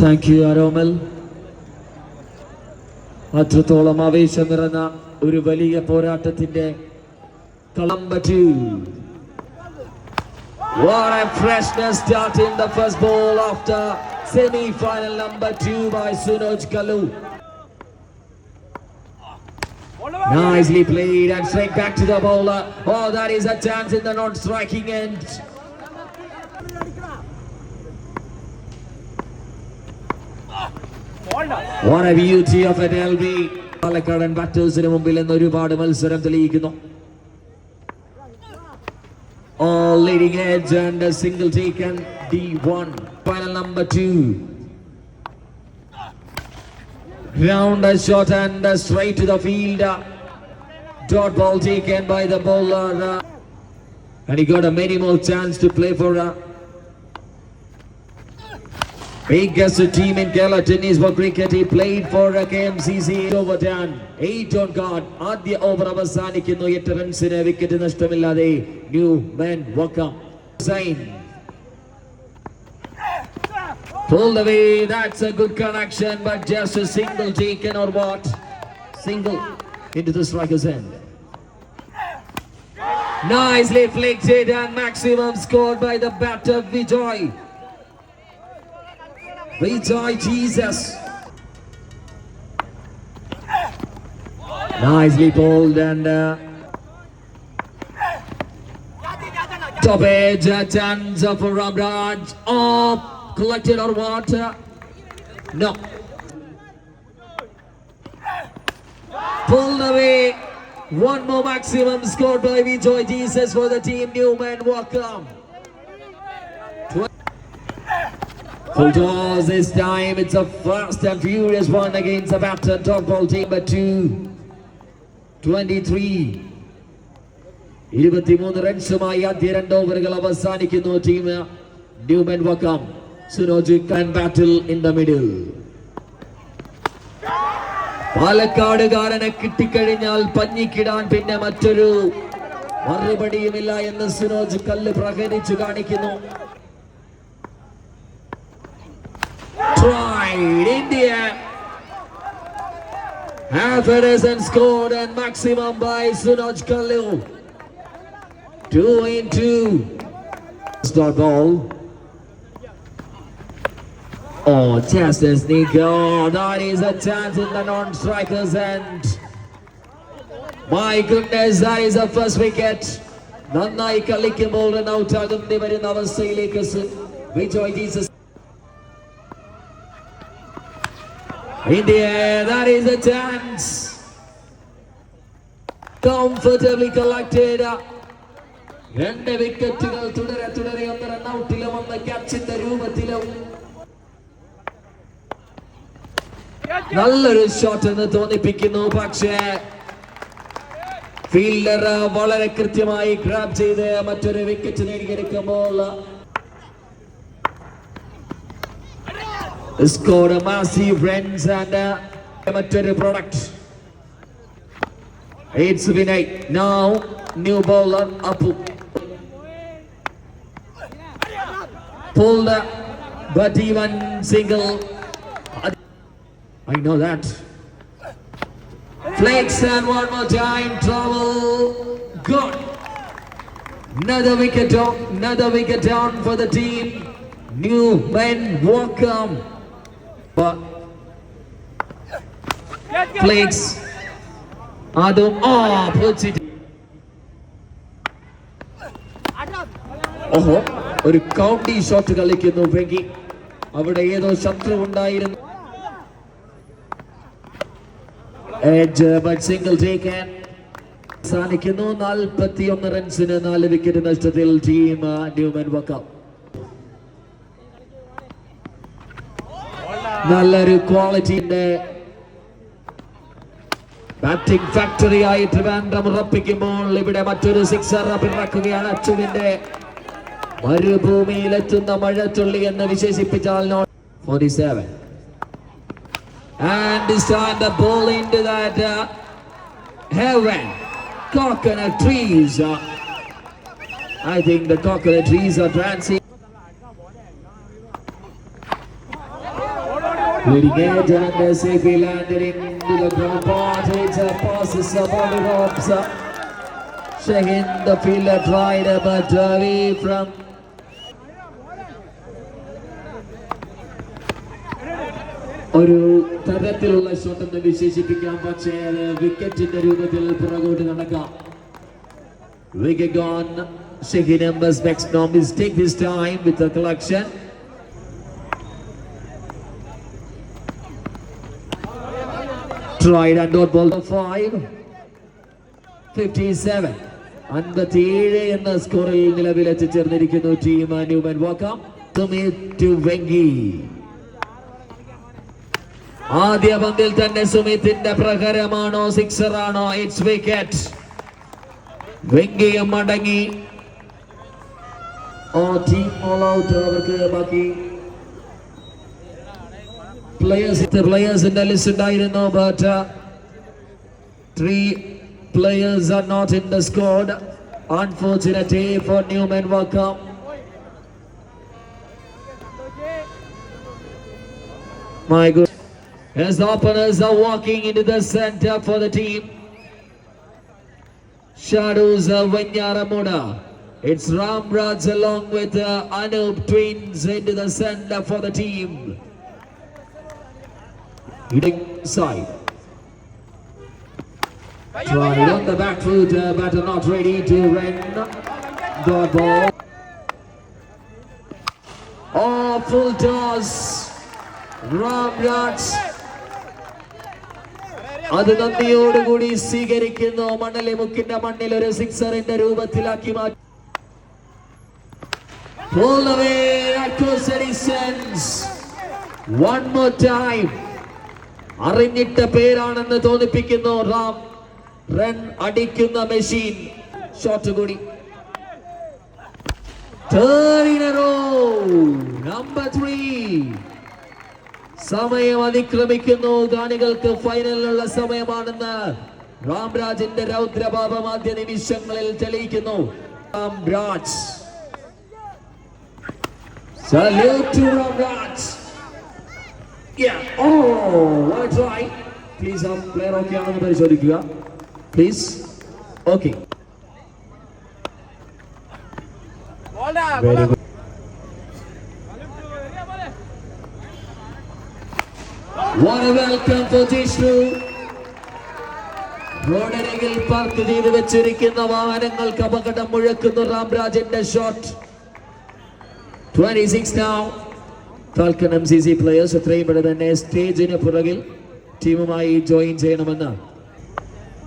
Thank you, Aromal. അത്രത്തോളം ആവേശം നിറഞ്ഞ ഒരു വലിയ പോരാട്ടത്തിന്റെ number 2. What a freshness start in the first ball after semi-final number 2 by Sunoj Kallu. Nicely played and straight back to the bowler. Oh, that is a chance in the non-striking end. What a beauty of an LB. പാലക്കാടൻ ബാറ്റേഴ്സിന് മുമ്പിൽ നിന്ന് ഒരുപാട് മത്സരം തെളിയിക്കുന്നു. All leading edge and a single taken D1. Final number 2. Round a shot and straight to the field. Dot ball taken by the bowler. And he got a many more chance to play for biggest team in Kerala tennis for cricket. He played for KMCC. Overdone 8 on guard. ആദ്യ over അവസാനിക്കുന്നു 8 റൺസിന് wicket നഷ്ടമില്ലാതെ. New men welcome. Sign pulled away. That's a good connection, but just a single taken or what? Single into the striker's end. Nicely flicked it and maximum scored by the batter Vijay. Vijay Jesus. Nicely bowled and top edge, a chance for Ramraj. Oh, collected or what? No. Pulled away. One more maximum scored by Vijay Jesus for the team. Newman welcome. Full toss this time. It's a fast and furious one against the batter. Top ball team number 2. 23. 23 റൺസുമായി ആദ്യ 2 ഓവറുകൾ അവസാനിക്കുന്നു. Team Newman Vakkam. Sunoj can battle in the middle. പാലക്കാടുകാരനെ കിട്ടിക്കഴിഞ്ഞാൽ പഞ്ഞിക്കിടാൻ പിന്നെ മറ്റൊരു മറുപടിയുമില്ല എന്ന് സുനോജ് കല്ല് പ്രകടിച്ചു കാണിക്കുന്നു. Tried India. Half a dozen scored and maximum by Sunoj Kallu. 2 in 2. Start ball. Oh, just as Nico. That is a chance in the non-strikers end. My goodness, that is the first wicket. നന്നായി കളിക്കുമ്പോൾ run out ആകുന്ന വരുന്ന അവസ്ഥയിലേക്ക് Vijay Jesus. India, that is a chance. Comfortably collected. 2 വിക്കറ്റുകൾ തുടരെ ഒന്ന് run ഔട്ടിലും ഒന്ന് ക്യാച്ചിന്റെ രൂപത്തിലും. നല്ലൊരു ഷോട്ട് എന്ന് തോന്നിപ്പിക്കുന്നു. പക്ഷേ ഫീൽഡർ വളരെ കൃത്യമായി ഗ്രാബ് ചെയ്ത് മറ്റൊരു wicket നേടിയെടുക്കുമ്പോൾ scored a massive runs and amateur product. It's Vinay. Now new bowler Apu. Pulled but even single. I know that. Flex and one more time trouble. Good. Another wicket down for the team. New men welcome. But Flakes Adam puts it. Oh, ഒരു county shot കളിക്കുന്നു വെങ്കി. അവിടെ ഏതോ ശത്രു ഉണ്ടായിരുന്നു. Edge but single taken. സാധിക്കുന്നു 41 റൺസിന് 4 wicket നഷ്ടത്തിൽ team Newman Vakkom. നല്ലൊരു ക്വാളിറ്റിന്റെ ബാറ്റിംഗ് ഫാക്ടറി ആയി ട്രിവാൻഡ്രം ഉറപ്പിക്കുമ്പോൾ ഇവിടെ മറ്റൊരു സിക്സർ പിറക്കുകയാണ്. അച്ചുവിന്റെ മരുഭൂമിയിലെത്തുന്ന മഴത്തുള്ളി എന്ന് വിശേഷിപ്പിച്ചാൽ 47. And this time the ball into that heaven. Coconut trees. I think the coconut trees are dancing. leading edge and safely landed into the ground part. It's a passes about the ropes. Shahin the fielder tried but away from ഒരു തരത്തിലുള്ള shot എന്ന് വിശേഷിപ്പിക്കാം. പക്ഷേ വിക്കറ്റിന്റെ രൂപത്തിൽ പുറകോട്ട് നടക്കാം. Wicket gone. Shahin numbers makes no mistake this time with the collection. Tried and dot ball 5. 57. 57 എന്ന സ്കോറിൽ നിലവിലെത്തിച്ചേർന്നിരിക്കുന്നു ടീം ന്യൂമാൻ വാക്കം. സുമിത് വെങ്കി. ആദ്യ പന്തിൽ തന്നെ സുമിത്തിന്റെ പ്രഹരമാണോ സിക്സർ ആണോ? It's wicket. വെങ്കിയും മടങ്ങി. Team all out. അവർക്ക് ബാക്കി പ്ലേയേഴ്സിന്റെ ലിസ്റ്റ് ഉണ്ടായിരുന്നു. But 3 players are not in the squad. Unfortunate day for Newman Wakam. My good. As the openers are walking into the center for the team. Shadows of Vanyaramuda. It's Ramraj along with Anup twins into the center for the team. Hitting side. Tried on the back foot, but not ready to run the ball. Full toss. Ramraj. അത് നന്ദിയോടുകൂടി സ്വീകരിക്കുന്നു. മണലിമുക്കിന്റെ മണ്ണിൽ ഒരു സിക്സറിന്റെ രൂപത്തിലാക്കി മാറ്റി. Pull away across the distance. One more time. അറിഞ്ഞിട്ട പേരാണെന്ന് തോന്നിപ്പിക്കുന്നു Ram. Run അടിക്കുന്ന machine. Shot കൂടി. Third in a row. Number 3. സമയം അതിക്രമിക്കുന്നു. കാണികൾക്ക് ഫൈനലിലുള്ള സമയമാണെന്ന് രാംരാജിന്റെ രൗദ്രഭാവം ആദ്യ നിമിഷങ്ങളിൽ തെളിയിക്കുന്നു. Ramraj. Salute to Ramraj. Yeah. What a try. Please player okay ആണെന്ന് പരിശോധിക്കുക. Please. Okay. Very good. What a welcome for Jishnu. റോഡരികിൽ പാർക്ക് ചെയ്ത് വെച്ചിരിക്കുന്ന വാഹനങ്ങൾക്ക് അപകടം മുഴക്കുന്നു രാംരാജിന്റെ shot. 26 now. Falcon MCC players എത്രയും പെട്ടെന്ന് തന്നെ സ്റ്റേജിന് പുറകിൽ ടീമുമായി ജോയിൻ ചെയ്യണമെന്ന്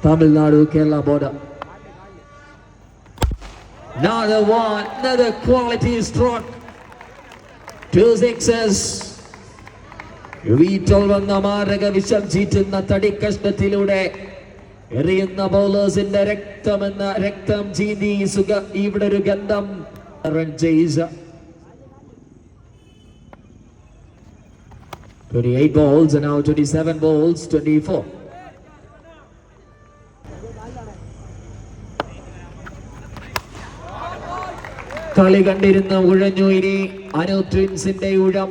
Tamil Nadu Kerala border. Another quality stroke. 2 sixes. വീട്ടിൽ വന്ന മാരക വിഷം ചീറ്റുന്ന തടിക്കഷ്ണത്തിലൂടെ എറിയുന്ന ബൗളേഴ്സിന്റെ രക്തം ചീന്തി ഇവിടെ ഒരു ഗന്ധം. റൺ ചെയ്ത 28 balls and now 27 balls 24. കളി കണ്ടിരുന്ന ഉഴഞ്ഞു. ഇനി അനൂപ് ട്വിൻസിന്റെ ഊഴം.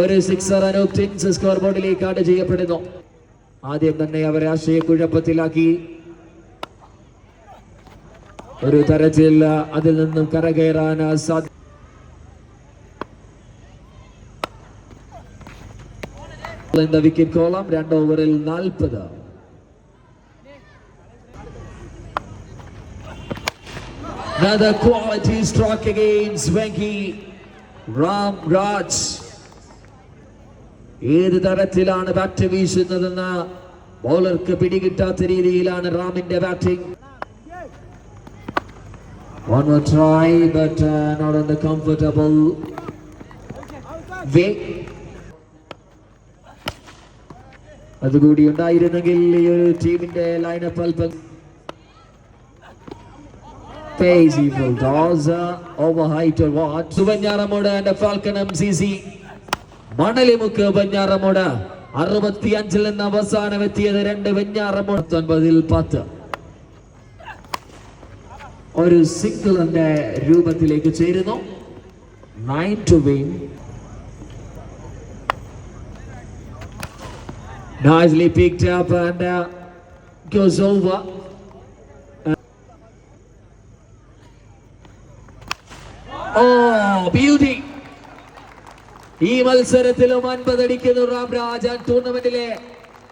ഒരു സിക്സർ അനൂപ് ട്വിൻസ് സ്കോർ ബോർഡിലേക്ക് ആഡ് ചെയ്യപ്പെടുന്നു. ആദ്യം തന്നെ അവരെ ആശയക്കുഴപ്പത്തിലാക്കി. ഒരു തരത്തിൽ അതിൽ നിന്നും കരകയറാൻ സാധ്യത. വിക്കറ്റ് കോളം 2 ഓവറിൽ 40. Another quality stroke against Venki. Ramraj. ഏത് തരത്തിലാണ് ബാറ്റ് വീശുന്നതെന്ന് ബൗളർക്ക് പിടികിട്ടാത്ത രീതിയിലാണ് റാമിന്റെ batting. One more try but not on the comfortable way. അതുകൂടി ഉണ്ടായിരുന്നെങ്കിൽ ഈ ഒരു ടീമിന്റെ ലൈനപ്പ് അല്പം. Crazy full toss over height or what? Vanyaramuda and Falcon MCC. മണലിമുക്ക് Venjaramoodu 65 നിന്ന് അവസാനം എത്തിയത് 2 വെഞ്ഞാറമൂട് 19ൽ 10. ഒരു സിംഗിളിന്റെ രൂപത്തിലേക്ക് ചേരുന്നു. 9 to win. Nicely picked up and goes over. Oh, beauty! ഈ മത്സരത്തിലും 50 അടിക്കുന്നു രാംരാജ്. ടൂർണമെന്റിലെ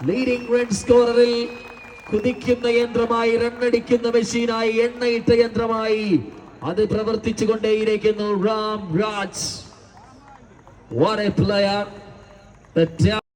ലീഡിംഗ് റൺ സ്കോററിൽ കുതിക്കുന്ന യന്ത്രമായി, റണ്ണടിക്കുന്ന മെഷീനായി, എണ്ണയിട്ട യന്ത്രമായി അത് പ്രവർത്തിച്ചു കൊണ്ടേയിരിക്കുന്നു രാംരാജ്. What a player!